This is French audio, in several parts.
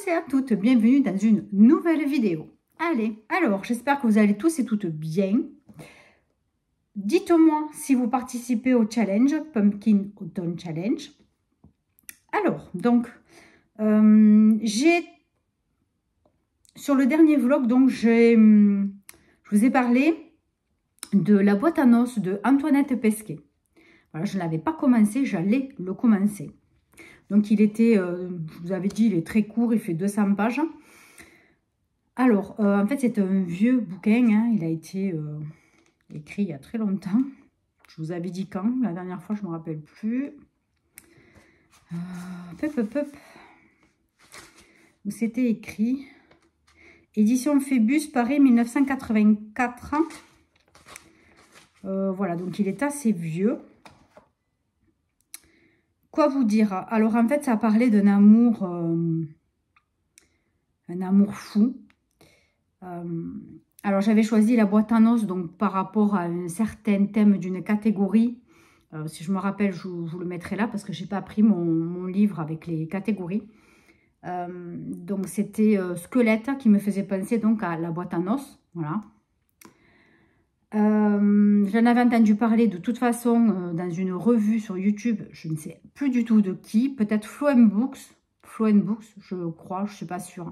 tous et à toutes, bienvenue dans une nouvelle vidéo. Allez, alors j'espère que vous allez tous et toutes bien. Dites-moi si vous participez au challenge, Pumpkin Autumn Challenge. Alors, donc, sur le dernier vlog, donc je vous ai parlé de la boîte à noces de Antoinette Pesquet. Voilà, je ne l'avais pas commencé, j'allais le commencer. Donc il était, je vous avais dit, il est très court, il fait 200 pages. Alors, en fait, c'est un vieux bouquin, hein, il a été écrit il y a très longtemps. Je vous avais dit quand, la dernière fois, je ne me rappelle plus. Où c'était écrit. Édition Phébus, Paris, 1984. Voilà, donc il est assez vieux. Quoi vous dire? Alors en fait, ça parlait d'un amour fou. Alors j'avais choisi la boîte à noces donc par rapport à un certain thème d'une catégorie. Si je me rappelle, je vous le mettrai là parce que j'ai pas pris mon livre avec les catégories. Donc c'était Squelette qui me faisait penser donc à la boîte à noces. Voilà. J'en avais entendu parler de toute façon dans une revue sur YouTube, je ne sais plus du tout de qui, peut-être Flow & Books, je crois, je ne suis pas sûre.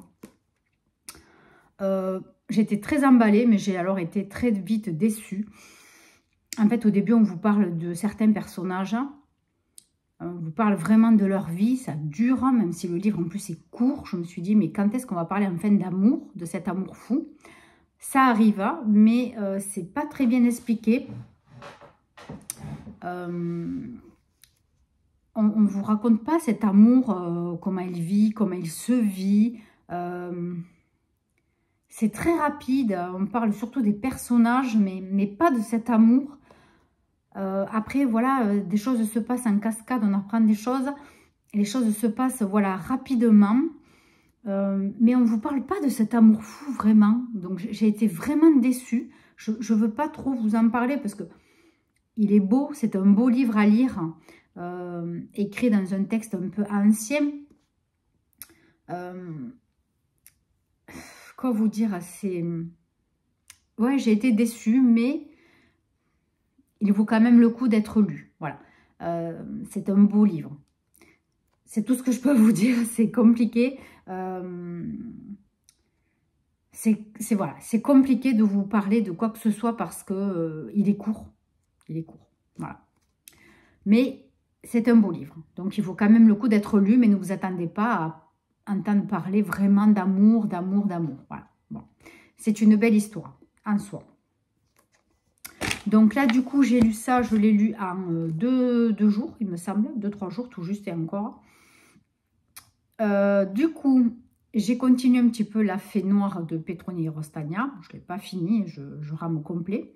J'étais très emballée, mais j'ai alors été très vite déçue. En fait, au début, on vous parle de certains personnages, on vous parle vraiment de leur vie, ça dure, même si le livre en plus est court. Je me suis dit, mais quand est-ce qu'on va parler enfin d'amour, de cet amour fou? Ça arriva, mais c'est pas très bien expliqué. On ne vous raconte pas cet amour, comment il vit, comment il se vit. C'est très rapide. On parle surtout des personnages, mais pas de cet amour. Après, voilà, des choses se passent en cascade, on apprend des choses. Les choses se passent, voilà, rapidement. Mais on ne vous parle pas de cet amour fou, vraiment. Donc, j'ai été vraiment déçue. Je ne veux pas trop vous en parler parce que il est beau. C'est un beau livre à lire. Écrit dans un texte un peu ancien. Quoi vous dire? Ouais, j'ai été déçue, mais il vaut quand même le coup d'être lu. Voilà. C'est un beau livre. C'est tout ce que je peux vous dire. C'est compliqué. Voilà, c'est compliqué de vous parler de quoi que ce soit parce que il est court. Il est court. Voilà. Mais c'est un beau livre. Donc, il vaut quand même le coup d'être lu, mais ne vous attendez pas à entendre parler vraiment d'amour. Voilà. Bon. C'est une belle histoire en soi. Donc là, du coup, j'ai lu ça. Je l'ai lu en deux jours, il me semble. 2-3 jours, tout juste et encore. Du coup, j'ai continué un petit peu la Fée Noire de Petroni et Rostagna. Je ne l'ai pas fini, je rame complet.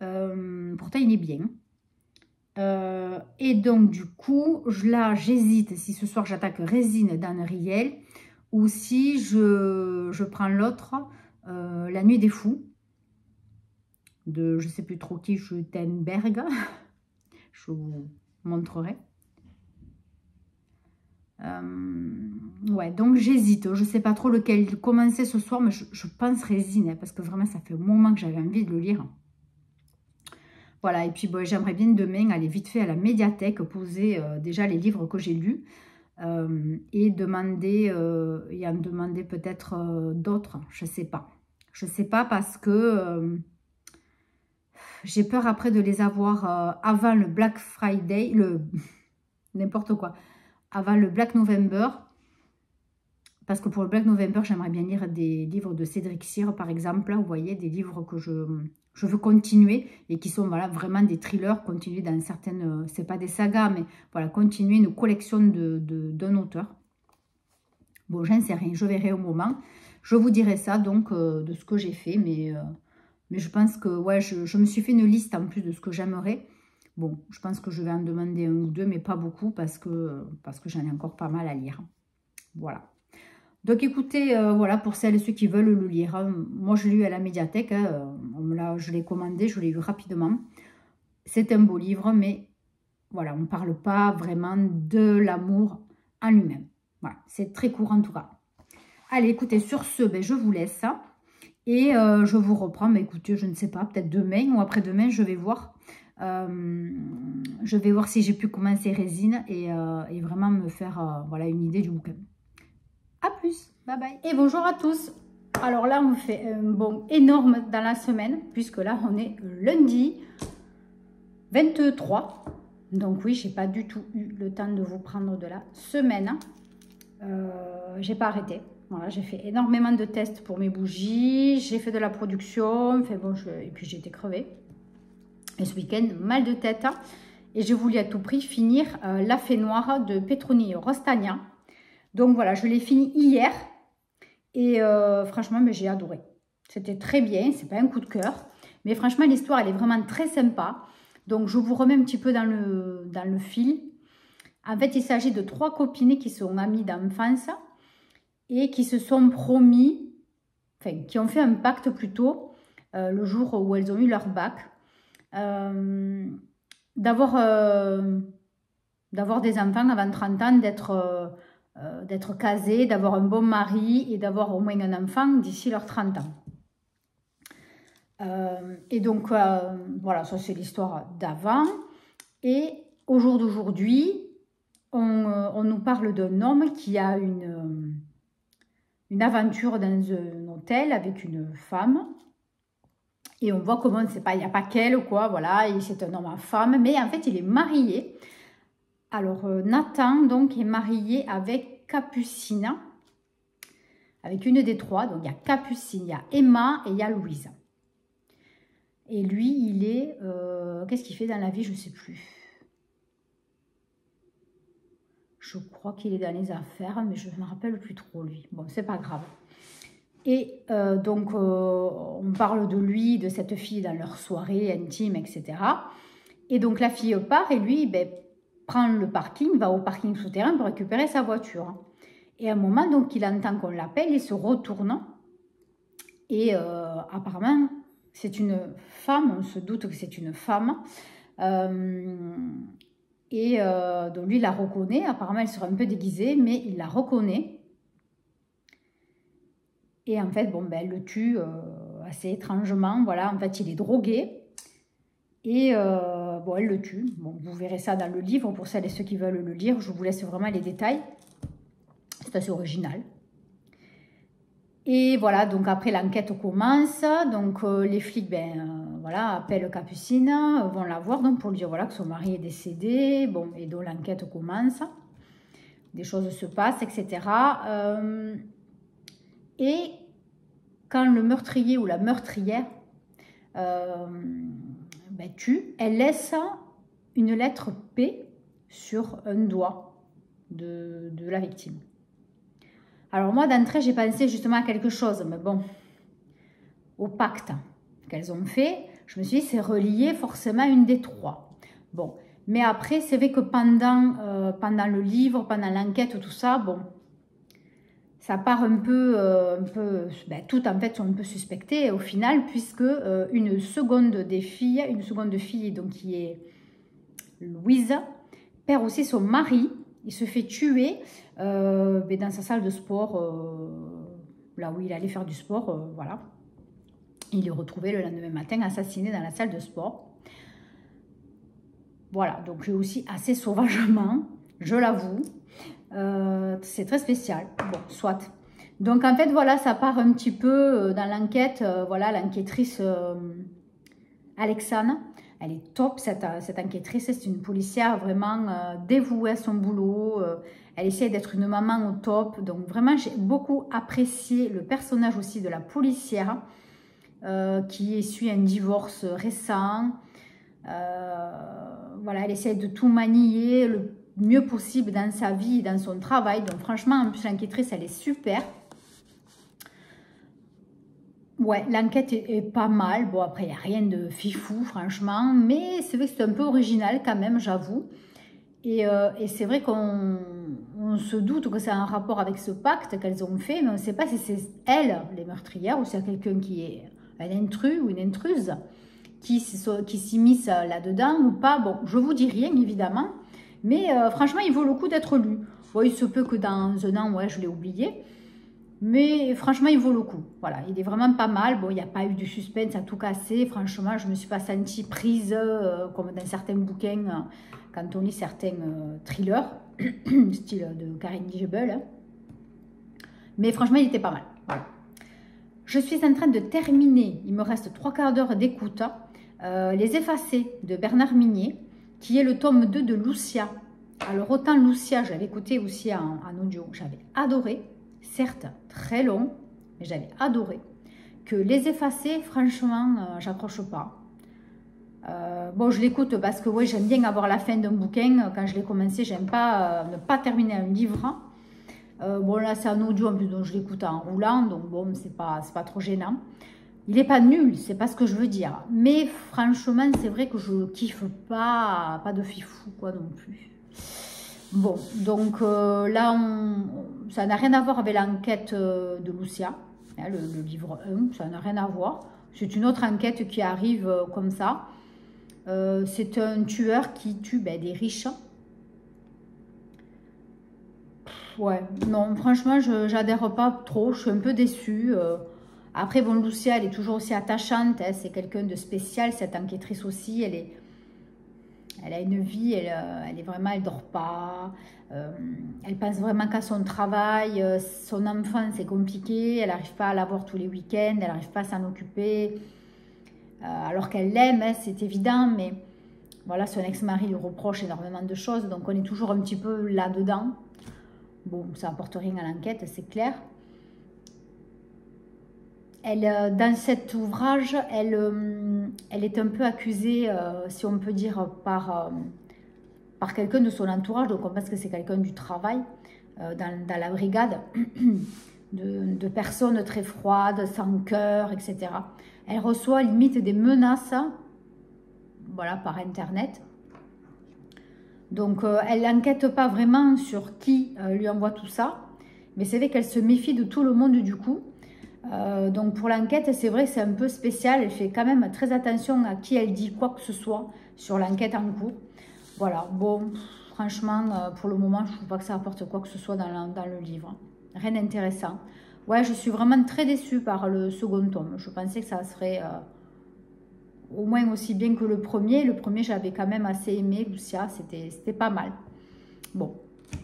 Pourtant, il est bien. Et donc, du coup, là, j'hésite si ce soir j'attaque Résine d'Anne Riel ou si je prends l'autre, La Nuit des Fous, de je ne sais plus trop qui, Schuttenberg. Je vous montrerai. Ouais, donc j'hésite. Je ne sais pas trop lequel commencer ce soir, mais je pense Résine, hein, parce que vraiment, ça fait un moment que j'avais envie de le lire. Voilà, et puis bon, j'aimerais bien demain aller vite fait à la médiathèque, poser déjà les livres que j'ai lus et demander, et en demander peut-être d'autres, je ne sais pas. Je ne sais pas parce que j'ai peur après de les avoir avant le Black Friday, n'importe quoi, avant le Black November. Parce que pour le Black November, j'aimerais bien lire des livres de Cédric Cyr, par exemple. Là, vous voyez, des livres que je veux continuer et qui sont voilà, vraiment des thrillers, continuer dans certaines... c'est pas des sagas, mais voilà, continuer une collection d'un auteur. Bon, j'en sais rien, je verrai au moment. Je vous dirai ça, donc, de ce que j'ai fait. Mais je pense que, ouais, je me suis fait une liste en plus de ce que j'aimerais. Bon, je pense que je vais en demander un ou deux, mais pas beaucoup, parce que j'en ai encore pas mal à lire. Voilà. Donc écoutez, voilà, pour celles et ceux qui veulent le lire, hein, moi je l'ai lu à la médiathèque, hein, je l'ai commandé, je l'ai lu rapidement. C'est un beau livre, mais voilà, on ne parle pas vraiment de l'amour en lui-même. Voilà, c'est très court en tout cas. Allez, écoutez, sur ce, ben, je vous laisse. Et je vous reprends, mais écoutez, je ne sais pas, peut-être demain ou après-demain, je vais voir. Je vais voir si j'ai pu commencer Résine et vraiment me faire voilà, une idée du bouquin. A plus, bye bye. Et bonjour à tous. Alors là, on fait un bond énorme dans la semaine, puisque là, on est lundi 23. Donc oui, j'ai pas du tout eu le temps de vous prendre de la semaine. J'ai pas arrêté. Voilà, j'ai fait énormément de tests pour mes bougies. J'ai fait de la production. Enfin, bon, et puis j'ai été crevée. Et ce week-end, mal de tête. Et je voulais à tout prix finir la fée noire de Petronio Rostagna. Donc voilà, je l'ai fini hier. Et franchement, j'ai adoré. C'était très bien. C'est pas un coup de cœur. Mais franchement, l'histoire, elle est vraiment très sympa. Donc, je vous remets un petit peu dans le fil. En fait, il s'agit de 3 copines qui sont amies d'enfance et qui se sont promis, enfin, qui ont fait un pacte plutôt, le jour où elles ont eu leur bac, d'avoir des enfants avant 30 ans, d'être casées, d'avoir un bon mari et d'avoir au moins un enfant d'ici leurs 30 ans. Et donc, voilà, ça c'est l'histoire d'avant. Et au jour d'aujourd'hui, on nous parle d'un homme qui a une aventure dans un hôtel avec une femme. Et on voit comment, c'est pas, il n'y a pas qu'elle, quoi, voilà, c'est un homme à femme, mais en fait, il est marié. Alors, Nathan, donc, est marié avec Capucine, avec une des 3. Donc, il y a Capucine, il y a Emma et il y a Louise. Et lui, il est... qu'est-ce qu'il fait dans la vie? Je ne sais plus. Je crois qu'il est dans les affaires, mais je ne me rappelle plus trop, lui. Bon, c'est pas grave. Et donc, on parle de lui, de cette fille dans leur soirée intime, etc. Et donc, la fille part et lui, ben, prend le parking, va au parking souterrain pour récupérer sa voiture. Et à un moment, donc, il entend qu'on l'appelle, il se retourne. Et apparemment... c'est une femme, on se doute que c'est une femme. Donc lui, il la reconnaît. Apparemment, elle serait un peu déguisée, mais il la reconnaît. Et en fait, bon, ben, elle le tue assez étrangement. Voilà, en fait, il est drogué. Et bon, elle le tue. Bon, vous verrez ça dans le livre. Pour celles et ceux qui veulent le lire, je vous laisse vraiment les détails. C'est assez original. Et voilà, donc après l'enquête commence, donc les flics voilà, appellent Capucine, vont la voir donc pour lui dire voilà, que son mari est décédé, bon, et donc l'enquête commence, des choses se passent, etc. Et quand le meurtrier ou la meurtrière tue, elle laisse une lettre P sur un doigt de la victime. Alors moi, d'entrée, j'ai pensé justement à quelque chose, mais bon, au pacte qu'elles ont fait, je me suis dit, c'est relié forcément à une des 3. Bon, mais après, c'est vrai que pendant le livre, pendant l'enquête, tout ça, bon, ça part un peu toutes en fait sont un peu suspectées au final, puisque une seconde fille, donc qui est Louise, perd aussi son mari. Il se fait tuer dans sa salle de sport, là où il allait faire du sport, voilà. Il est retrouvé le lendemain matin assassiné dans la salle de sport. Voilà, donc aussi assez sauvagement, je l'avoue. C'est très spécial. Bon, soit. Donc en fait, voilà, ça part un petit peu dans l'enquête. Voilà, l'enquêtrice Alexandre. Elle est top, cette enquêtrice, c'est une policière vraiment dévouée à son boulot. Elle essaie d'être une maman au top. Donc vraiment, j'ai beaucoup apprécié le personnage aussi de la policière qui essuie un divorce récent. Voilà, elle essaie de tout manier le mieux possible dans sa vie, dans son travail. Donc franchement, en plus, l'enquêtrice, elle est super. Ouais, l'enquête est pas mal. Bon, après, il n'y a rien de fifou, franchement. Mais c'est vrai que c'est un peu original quand même, j'avoue. Et c'est vrai qu'on se doute que c'est un rapport avec ce pacte qu'elles ont fait. Mais on ne sait pas si c'est elles, les meurtrières, ou si c'est quelqu'un qui est un intrus ou une intruse qui s'immisce là-dedans ou pas. Bon, je vous dis rien, évidemment. Mais franchement, il vaut le coup d'être lu. Bon, il se peut que dans un an, ouais, je l'ai oublié. Mais franchement, il vaut le coup. Voilà, il est vraiment pas mal. Bon, il n'y a pas eu du suspense à tout casser. Franchement, je ne me suis pas sentie prise comme dans certains bouquins, quand on lit certains thrillers, style de Karine Dijebel. Hein. Mais franchement, il était pas mal. Voilà. Je suis en train de terminer, il me reste 3/4 d'heure d'écoute, Les Effacés de Bernard Minier, qui est le tome 2 de Lucia. Alors, autant Lucia, j'avais écouté aussi en audio, j'avais adoré. Certes, très long, mais j'avais adoré. Que Les Effacés, franchement, j'accroche pas. Bon, je l'écoute parce que ouais, j'aime bien avoir la fin d'un bouquin. Quand je l'ai commencé, j'aime pas ne pas terminer un livre. Bon, là, c'est en audio, en plus, donc je l'écoute en roulant. Donc, bon, c'est pas trop gênant. Il n'est pas nul, c'est pas ce que je veux dire. Mais franchement, c'est vrai que je kiffe pas de fifou, quoi, non plus. Bon, donc là, ça n'a rien à voir avec l'enquête de Lucia, hein, le livre 1, ça n'a rien à voir. C'est une autre enquête qui arrive comme ça. C'est un tueur qui tue des riches. Ouais, non, franchement, je n'adhère pas trop, je suis un peu déçue. Après, bon, Lucia, elle est toujours aussi attachante, hein, c'est quelqu'un de spécial, cette enquêtrice aussi, elle a une vie, elle est vraiment, elle dort pas, elle pense vraiment qu'à son travail, son enfant c'est compliqué, elle n'arrive pas à la voir tous les week-ends, elle n'arrive pas à s'en occuper, alors qu'elle l'aime, hein, c'est évident, mais voilà, son ex-mari lui reproche énormément de choses, donc on est toujours un petit peu là-dedans. Bon, ça n'apporte rien à l'enquête, c'est clair. Dans cet ouvrage, elle est un peu accusée, si on peut dire, par quelqu'un de son entourage, donc on pense que c'est quelqu'un du travail, dans la brigade, de personnes très froides, sans cœur, etc. Elle reçoit limite des menaces, voilà, par Internet. Donc, elle n'enquête pas vraiment sur qui lui envoie tout ça, mais c'est vrai qu'elle se méfie de tout le monde du coup. Donc pour l'enquête, c'est vrai que c'est un peu spécial. Elle fait quand même très attention à qui elle dit quoi que ce soit sur l'enquête en cours. Voilà, bon, franchement, pour le moment, je ne trouve pas que ça apporte quoi que ce soit dans le livre. Rien d'intéressant. Ouais, je suis vraiment très déçue par le second tome. Je pensais que ça serait au moins aussi bien que le premier. Le premier, j'avais quand même assez aimé, Lucia, c'était pas mal. Bon,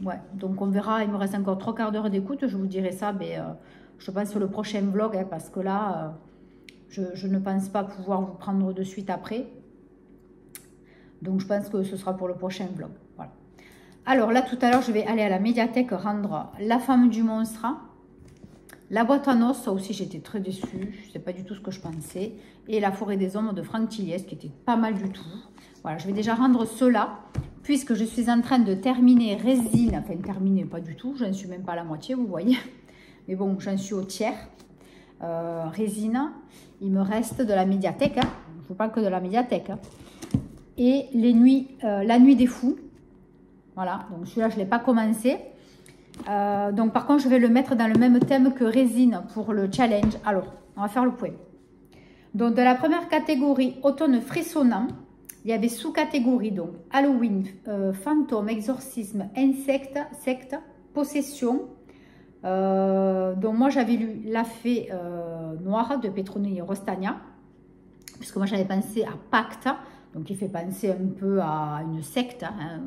ouais, donc on verra. Il me reste encore 3/4 d'heure d'écoute. Je vous dirai ça, mais... je pense sur le prochain vlog, hein, parce que là, je ne pense pas pouvoir vous prendre de suite après. Donc, je pense que ce sera pour le prochain vlog. Voilà. Alors, là, tout à l'heure, je vais aller à la médiathèque rendre La Femme du Monstre. La Boîte à Noces, ça aussi, j'étais très déçue. Je ne sais pas du tout ce que je pensais. Et La Forêt des Hommes de Franck Tilliès, qui était pas mal du tout. Voilà, je vais déjà rendre cela, puisque je suis en train de terminer Résine. Enfin, terminer, pas du tout. Je ne suis même pas à la moitié, vous voyez. Mais bon, j'en suis au tiers. Résine, il me reste de la médiathèque. Hein. Je ne vous parle que de la médiathèque. Hein. Et La Nuit des Fous. Voilà, donc celui-là, je ne l'ai pas commencé. Donc par contre, je vais le mettre dans le même thème que Résine pour le challenge. Alors, on va faire le point. Donc, de la première catégorie, automne frissonnant, il y avait sous-catégorie, donc Halloween, fantôme, exorcisme, insecte, secte, possession. Donc moi j'avais lu La Fée Noire de Petronio Rostagna, puisque moi j'avais pensé à Pacte, donc il fait penser un peu à une secte, hein.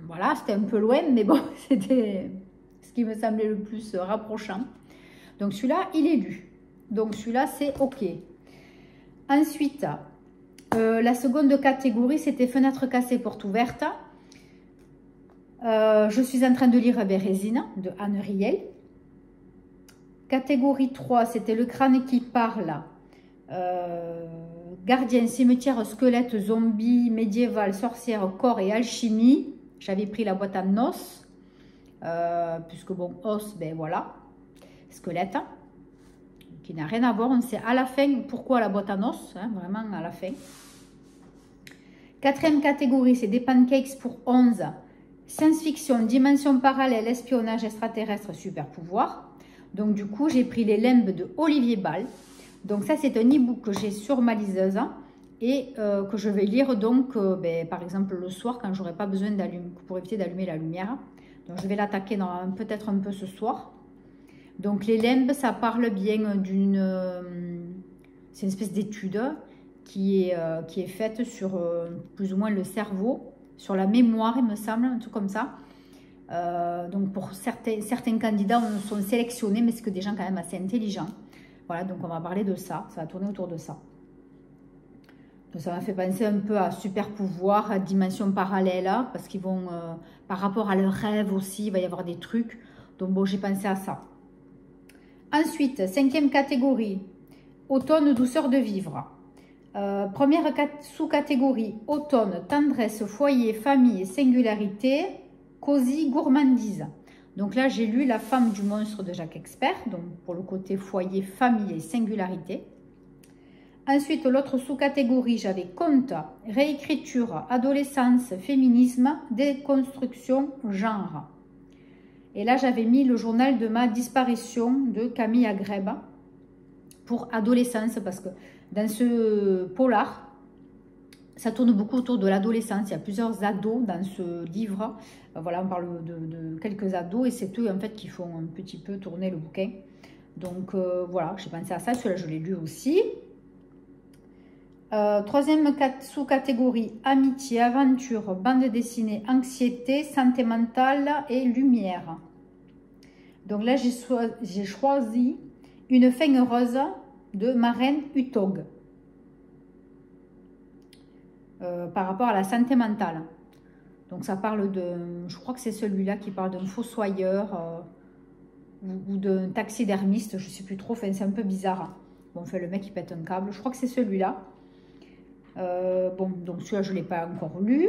Voilà, c'était un peu loin, mais bon, c'était ce qui me semblait le plus rapprochant. Donc celui-là, il est lu, donc celui-là c'est ok. Ensuite, la seconde catégorie, c'était Fenêtre cassée, porte ouverte. Je suis en train de lire Résine de Anne Riel. Catégorie 3, c'était Le Crâne qui parle. Gardien, cimetière, squelette, zombie, médiéval, sorcière, corps et alchimie. J'avais pris La Boîte à Noces. Puisque bon, os, ben voilà. Squelette. Qui n'a rien à voir. On sait à la fin pourquoi La Boîte à Noces. Hein, vraiment à la fin. Quatrième catégorie, c'est Des pancakes pour 11. Science-fiction, dimension parallèle, espionnage extraterrestre, super pouvoir. Donc du coup, j'ai pris Les Limbes de Olivier Ball. Donc ça, c'est un e-book que j'ai sur ma liseuse et que je vais lire donc, par exemple, le soir quand j'aurai pas besoin d'allumer, pour éviter d'allumer la lumière. Donc je vais l'attaquer peut-être un peu ce soir. Donc les limbes, ça parle bien d'une... c'est une espèce d'étude qui est faite sur plus ou moins le cerveau, sur la mémoire, il me semble, un truc comme ça. Donc pour certains candidats sont sélectionnés, mais c'est que des gens quand même assez intelligents. Voilà, donc on va parler de ça, ça va tourner autour de ça. Donc ça m'a fait penser un peu à super pouvoir, à dimension parallèle, parce qu'ils vont, par rapport à leurs rêves aussi, il va y avoir des trucs. Donc bon, j'ai pensé à ça. Ensuite, 5e catégorie, automne, douceur de vivre. Première sous-catégorie, automne, tendresse, foyer, famille et singularité, cosy, gourmandise. Donc là, j'ai lu La femme du monstre de Jacques Expert, donc pour le côté foyer, famille et singularité. Ensuite, l'autre sous-catégorie, j'avais conte, réécriture, adolescence, féminisme, déconstruction, genre. Et là, j'avais mis le journal de ma disparition de Camille Agrèbe pour adolescence, parce que dans ce polar, ça tourne beaucoup autour de l'adolescence. Il y a plusieurs ados dans ce livre. Voilà, on parle de quelques ados et c'est eux en fait qui font un petit peu tourner le bouquin. Donc voilà, j'ai pensé à ça. Celui-là, je l'ai lu aussi. Troisième sous-catégorie, amitié, aventure, bande dessinée, anxiété, santé mentale et lumière. Donc là, j'ai choisi Une fin heureuse de Maren Uthaug. Par rapport à la santé mentale. Donc ça parle de, je crois que c'est celui-là qui parle d'un fossoyeur ou d'un taxidermiste, je ne sais plus trop, enfin, c'est un peu bizarre. Bon, enfin, le mec il pète un câble, je crois que c'est celui-là. Bon, donc celui-là je ne l'ai pas encore lu.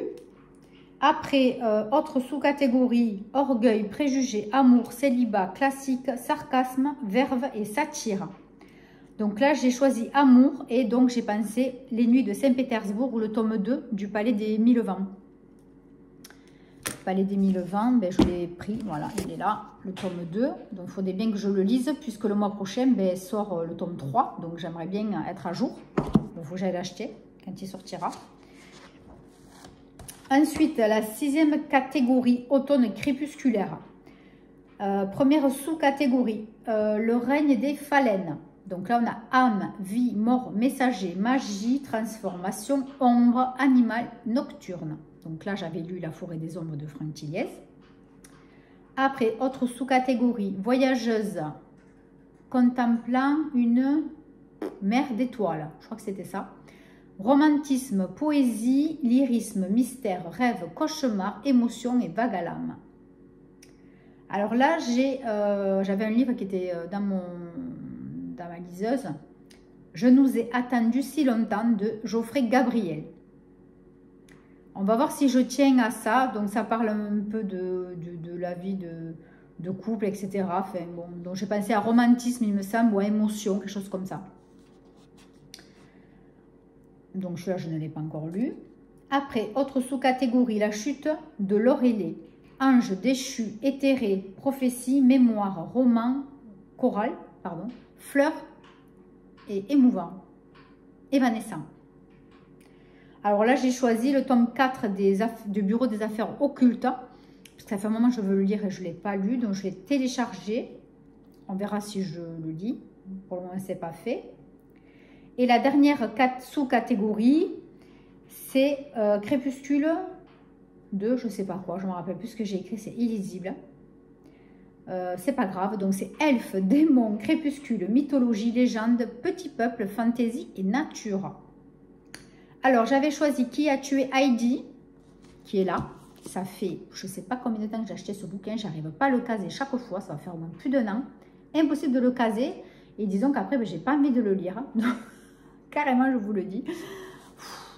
Après, autre sous-catégorie, orgueil, préjugés, amour, célibat, classique, sarcasme, verve et satire. Donc là, j'ai choisi Amour et donc j'ai pensé Les Nuits de Saint-Pétersbourg ou le tome 2 du Palais des Mille Vents. Palais des Mille Vents, ben, je l'ai pris, voilà, il est là, le tome 2. Donc il faudrait bien que je le lise puisque le mois prochain ben, sort le tome 3. Donc j'aimerais bien être à jour. Il faut que j'aille l'acheter quand il sortira. Ensuite, la 6e catégorie, automne crépusculaire. Première sous-catégorie, le règne des phalènes. Donc là, on a âme, vie, mort, messager, magie, transformation, ombre, animal, nocturne. Donc là, j'avais lu La forêt des ombres de Franck Tilliez. Après, autre sous-catégorie, voyageuse, contemplant une mer d'étoiles. Je crois que c'était ça. Romantisme, poésie, lyrisme, mystère, rêve, cauchemar, émotion et vague à l'âme. Alors là, j'avais un livre qui était dans ma liseuse. Je nous ai attendu si longtemps de Geoffrey Gabriel. On va voir si je tiens à ça. Donc ça parle un peu de la vie de couple, etc. Enfin, bon, donc j'ai pensé à romantisme, il me semble, ou à émotion, quelque chose comme ça. Donc celui-là, je ne l'ai pas encore lu. Après, autre sous-catégorie, la chute de l'Aurélie. Ange déchu, éthéré, prophétie, mémoire, roman, choral, pardon, fleur et émouvant, évanescent. Alors là, j'ai choisi le tome 4 du Bureau des affaires occultes, parce que ça fait un moment que je veux le lire et je ne l'ai pas lu, donc je l'ai téléchargé. On verra si je le lis. Pour le moment, ce n'est pas fait. Et la dernière sous-catégorie, c'est Crépuscule de je ne sais pas quoi, je ne me rappelle plus ce que j'ai écrit, c'est illisible. C'est pas grave, donc c'est elfes, démons, crépuscule, mythologie, légende, petit peuple, fantaisie et nature. Alors j'avais choisi Qui a tué Heidi, qui est là. Ça fait je ne sais pas combien de temps que j'ai acheté ce bouquin, j'arrive pas à le caser chaque fois, ça va faire au moins plus d'1 an. Impossible de le caser, et disons qu'après ben, j'ai pas envie de le lire. Carrément, je vous le dis.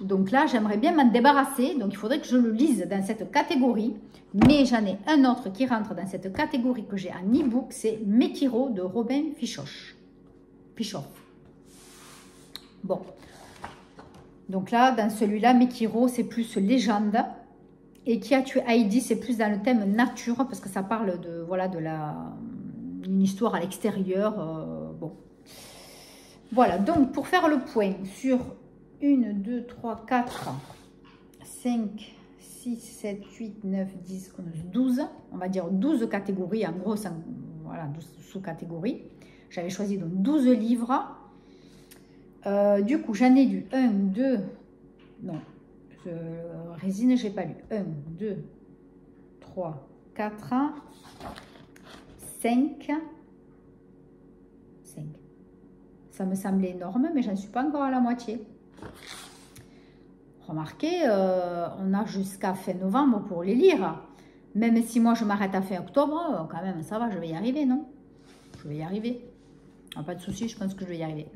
Donc là, j'aimerais bien m'en débarrasser. Donc, il faudrait que je le lise dans cette catégorie. Mais j'en ai un autre qui rentre dans cette catégorie que j'ai en e-book. C'est Mekiro de Robin Pichoff. Bon. Donc là, dans celui-là, Mekiro, c'est plus légende. Et Qui a tué Heidi, c'est plus dans le thème nature. Parce que ça parle de, voilà, une histoire à l'extérieur. Bon. Voilà, donc pour faire le point sur 1, 2, 3, 4, 5, 6, 7, 8, 9, 10, 11, 12, on va dire 12 catégories, en gros, voilà, 12 sous-catégories. J'avais choisi donc 12 livres. Du coup, j'en ai lu 1, 2, non, résine, je n'ai pas lu. 1, 2, 3, 4, 5. Ça me semblait énorme, mais je n'en suis pas encore à la moitié. Remarquez, on a jusqu'à fin novembre pour les lire. Même si moi je m'arrête à fin octobre, quand même, ça va, je vais y arriver, non? Je vais y arriver. Ah, pas de souci, je pense que je vais y arriver.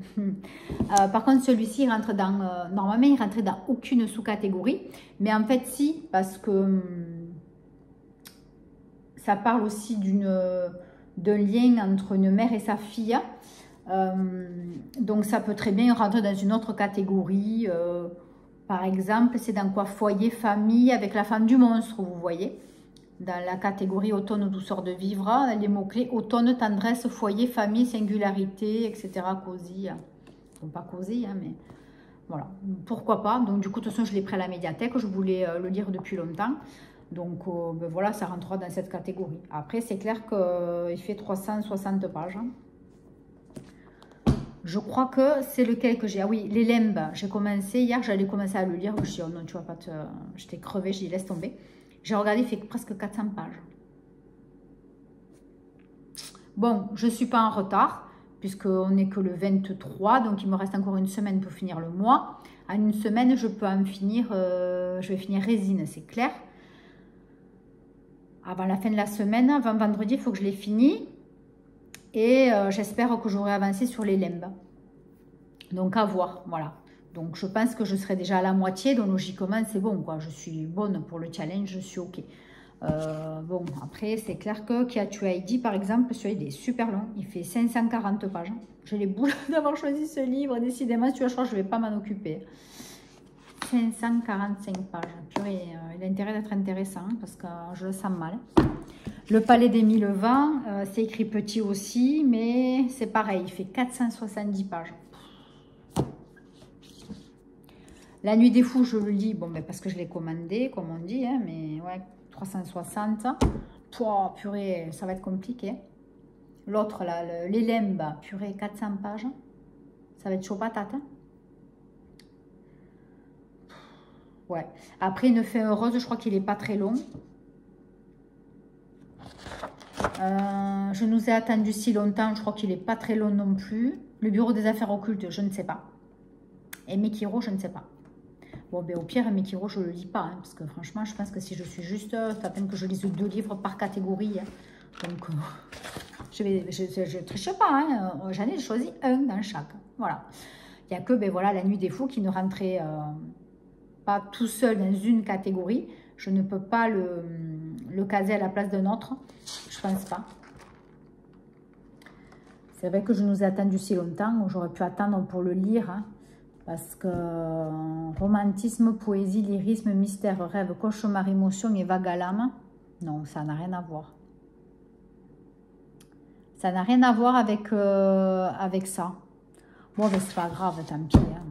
Par contre, celui-ci rentre dans... normalement, il rentrait dans aucune sous-catégorie. Mais en fait, si, parce que ça parle aussi d'un lien entre une mère et sa fille. Donc, ça peut très bien rentrer dans une autre catégorie. Par exemple, c'est dans quoi? Foyer, famille, avec la femme du monstre, vous voyez. Dans la catégorie automne, douceur de vivre, les mots-clés automne, tendresse, foyer, famille, singularité, etc. Cosy. Bon, pas cosy, hein, mais voilà. Pourquoi pas. Donc, du coup, de toute façon, je l'ai pris à la médiathèque. Je voulais le lire depuis longtemps. Donc, ben voilà, ça rentrera dans cette catégorie. Après, c'est clair qu'il fait 360 pages. Je crois que c'est lequel que j'ai. Ah oui, les limbes. J'ai commencé hier, j'allais commencer à le lire. Je dis, oh non, tu vas pas te... J'étais crevée, j'ai dit, laisse tomber. J'ai regardé, il fait presque 400 pages. Bon, je ne suis pas en retard, puisqu'on n'est que le 23, donc il me reste encore une semaine pour finir le mois. En une semaine, je peux en finir, je vais finir résine, c'est clair. Avant la fin de la semaine, avant vendredi, il faut que je l'ai fini. Et j'espère que j'aurai avancé sur les limbes. Donc à voir, voilà. Donc je pense que je serai déjà à la moitié, donc logiquement c'est bon, quoi. Je suis bonne pour le challenge, je suis ok. Bon, après c'est clair que Qui a tué Heidi, par exemple, celui-là il est super long, il fait 540 pages. J'ai les boules d'avoir choisi ce livre, décidément, celui-là je crois que je ne vais pas m'en occuper. 545 pages, purée, il a intérêt d'être intéressant, parce que je le sens mal. Le Palais des 1000 vents, c'est écrit petit aussi, mais c'est pareil, il fait 470 pages. La Nuit des Fous, je le lis, bon, ben parce que je l'ai commandé, comme on dit, hein, mais ouais, 360. Pouah, purée, ça va être compliqué. L'autre, là, les limbes, purée, 400 pages. Ça va être chaud patate. Hein. Ouais. Après, Une fée heureuse, je crois qu'il n'est pas très long. Je nous ai attendu si longtemps, je crois qu'il n'est pas très long non plus. Le Bureau des affaires occultes, je ne sais pas. Et Mekiro, je ne sais pas. Bon, ben au pire, Mekiro, je ne le lis pas. Hein, parce que franchement, je pense que si je suis juste, ça peine que je lise 2 livres par catégorie. Hein. Donc, je ne triche pas. Hein, j'en ai choisi un dans chaque. Voilà. Il n'y a que ben, voilà, La Nuit des Fous qui ne rentrait pas tout seul dans une catégorie. Je ne peux pas le caser à la place d'un autre. Je pense pas. C'est vrai que je nous ai attendu si longtemps. J'aurais pu attendre pour le lire. Hein. Parce que romantisme, poésie, lyrisme, mystère, rêve, cauchemar, émotion et vague à l'âme, non, ça n'a rien à voir. Ça n'a rien à voir avec ça. Bon, ben c'est pas grave, tant pis. Hein.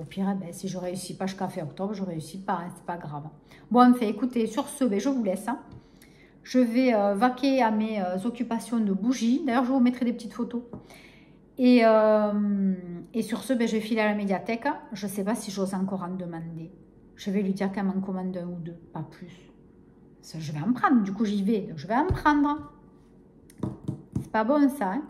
Au pire, ben, si je ne réussis pas jusqu'à fin octobre, je ne réussis pas, hein, c'est pas grave. Bon, enfin, écoutez, sur ce, ben, je vous laisse. Hein. Je vais vaquer à mes occupations de bougies. D'ailleurs, je vous mettrai des petites photos. Et sur ce, ben, je vais filer à la médiathèque. Je ne sais pas si j'ose encore en demander. Je vais lui dire qu'elle m'en commande 1 ou 2, pas plus. Je vais en prendre, du coup j'y vais. Donc je vais en prendre. C'est pas bon ça. Hein.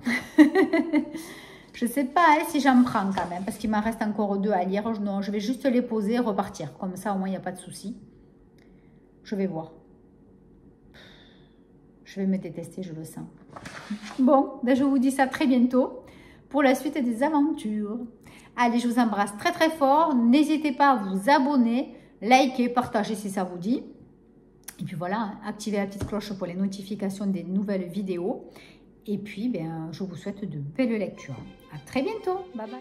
Je ne sais pas hein, si j'en prends quand même, parce qu'il m'en reste encore 2 à lire. Non, je vais juste les poser et repartir. Comme ça, au moins, il n'y a pas de souci. Je vais voir. Je vais me détester, je le sens. Bon, ben, je vous dis ça très bientôt. Pour la suite des aventures. Allez, je vous embrasse très très fort. N'hésitez pas à vous abonner, liker, partager si ça vous dit. Et puis voilà, activez la petite cloche pour les notifications des nouvelles vidéos. Et puis, ben, je vous souhaite de belles lectures. À très bientôt. Bye bye.